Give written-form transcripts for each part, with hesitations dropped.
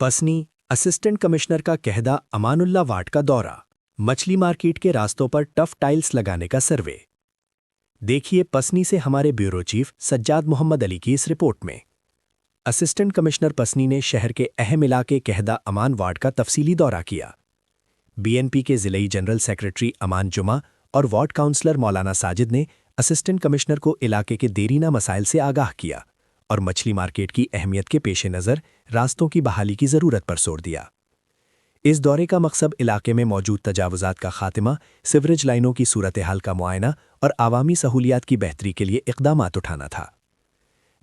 पसनी assistant commissioner का कहदा Amanullah ward का दौरा, मछली मार्केट के रास्तों पर टफ टाइल्स लगाने का सर्वे। देखिए पसनी से हमारे ब्यूरो चीफ सज्जाद मोहम्मद अली की इस रिपोर्ट में। असिस्टेंट कमिश्नर पसनी ने शहर के अहम इलाके कहदा अमान वार्ड का तफसीली दौरा किया। बीएनपी के ज़िलई जनरल सेक्रेटरी अमान जुमा और वार्ड काउंसलर मौलाना साजिद ने असिस्टेंट कमिश्नर को इलाके के देरीना मसाइल से आगाह किया और मछली मार्केट की अहमियत के पेश नज़र रास्तों की बहाली की ज़रूरत पर जोर दिया। इस दौरे का मकसद इलाके में मौजूद तजावुज़ात का खात्मा, सिवरेज लाइनों की सूरत हाल का मुआयना और आवामी सहूलियात की बेहतरी के लिए इक़दामात उठाना था।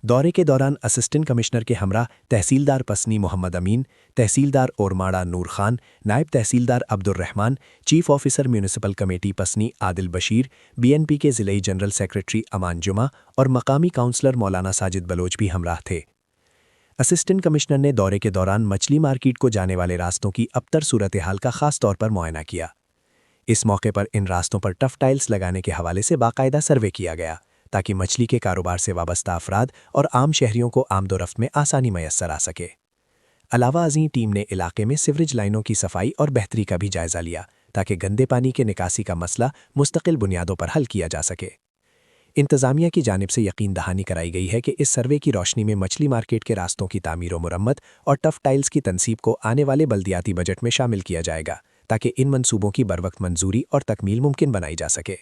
दौरे के दौरान असिस्टेंट कमिश्नर के हमरा तहसीलदार पसनी मोहम्मद अमीन, तहसीलदार ओरमाड़ा नूर खान, नायब तहसीलदार Abdurrahman, chief officer municipal committee Pasni Adil Bashir, BNP के ज़िलई जनरल सेक्रेटरी अमान जुमा और मकामी काउंसलर मौलाना साजिद बलोच भी हमराह थे। असिस्टेंट कमिश्नर ने दौरे के दौरान मछली मार्केट को जाने वाले रास्तों की अबतर सूरत हाल का खास तौर पर मुआयना किया। इस मौके पर इन रास्तों पर टफ टाइल्स लगाने के हवाले से बाकायदा सर्वे किया गया ताकि मछली के कारोबार से वाबस्ता अफराद और आम शहरियों को आमदोरफ्त में आसानी मैसर आ सके। अलावा अज़ीं टीम ने इलाके में सिवरेज लाइनों की सफाई और बेहतरी का भी जायज़ा लिया ताकि गंदे पानी के निकासी का मसला मुस्तकिल बुनियादों पर हल किया जा सके। इंतज़ामिया की जानिब से यकीन दहानी कराई गई है कि इस सर्वे की रोशनी में मछली मार्केट के रास्तों की तामीर व मुरम्मत और टफ टाइल्स की तनसीब को आने वाले बल्दियाती बजट में शामिल किया जाएगा ताकि इन मंसूबों की बरवक्त मंजूरी और तकमील मुमकिन बनाई जा सके।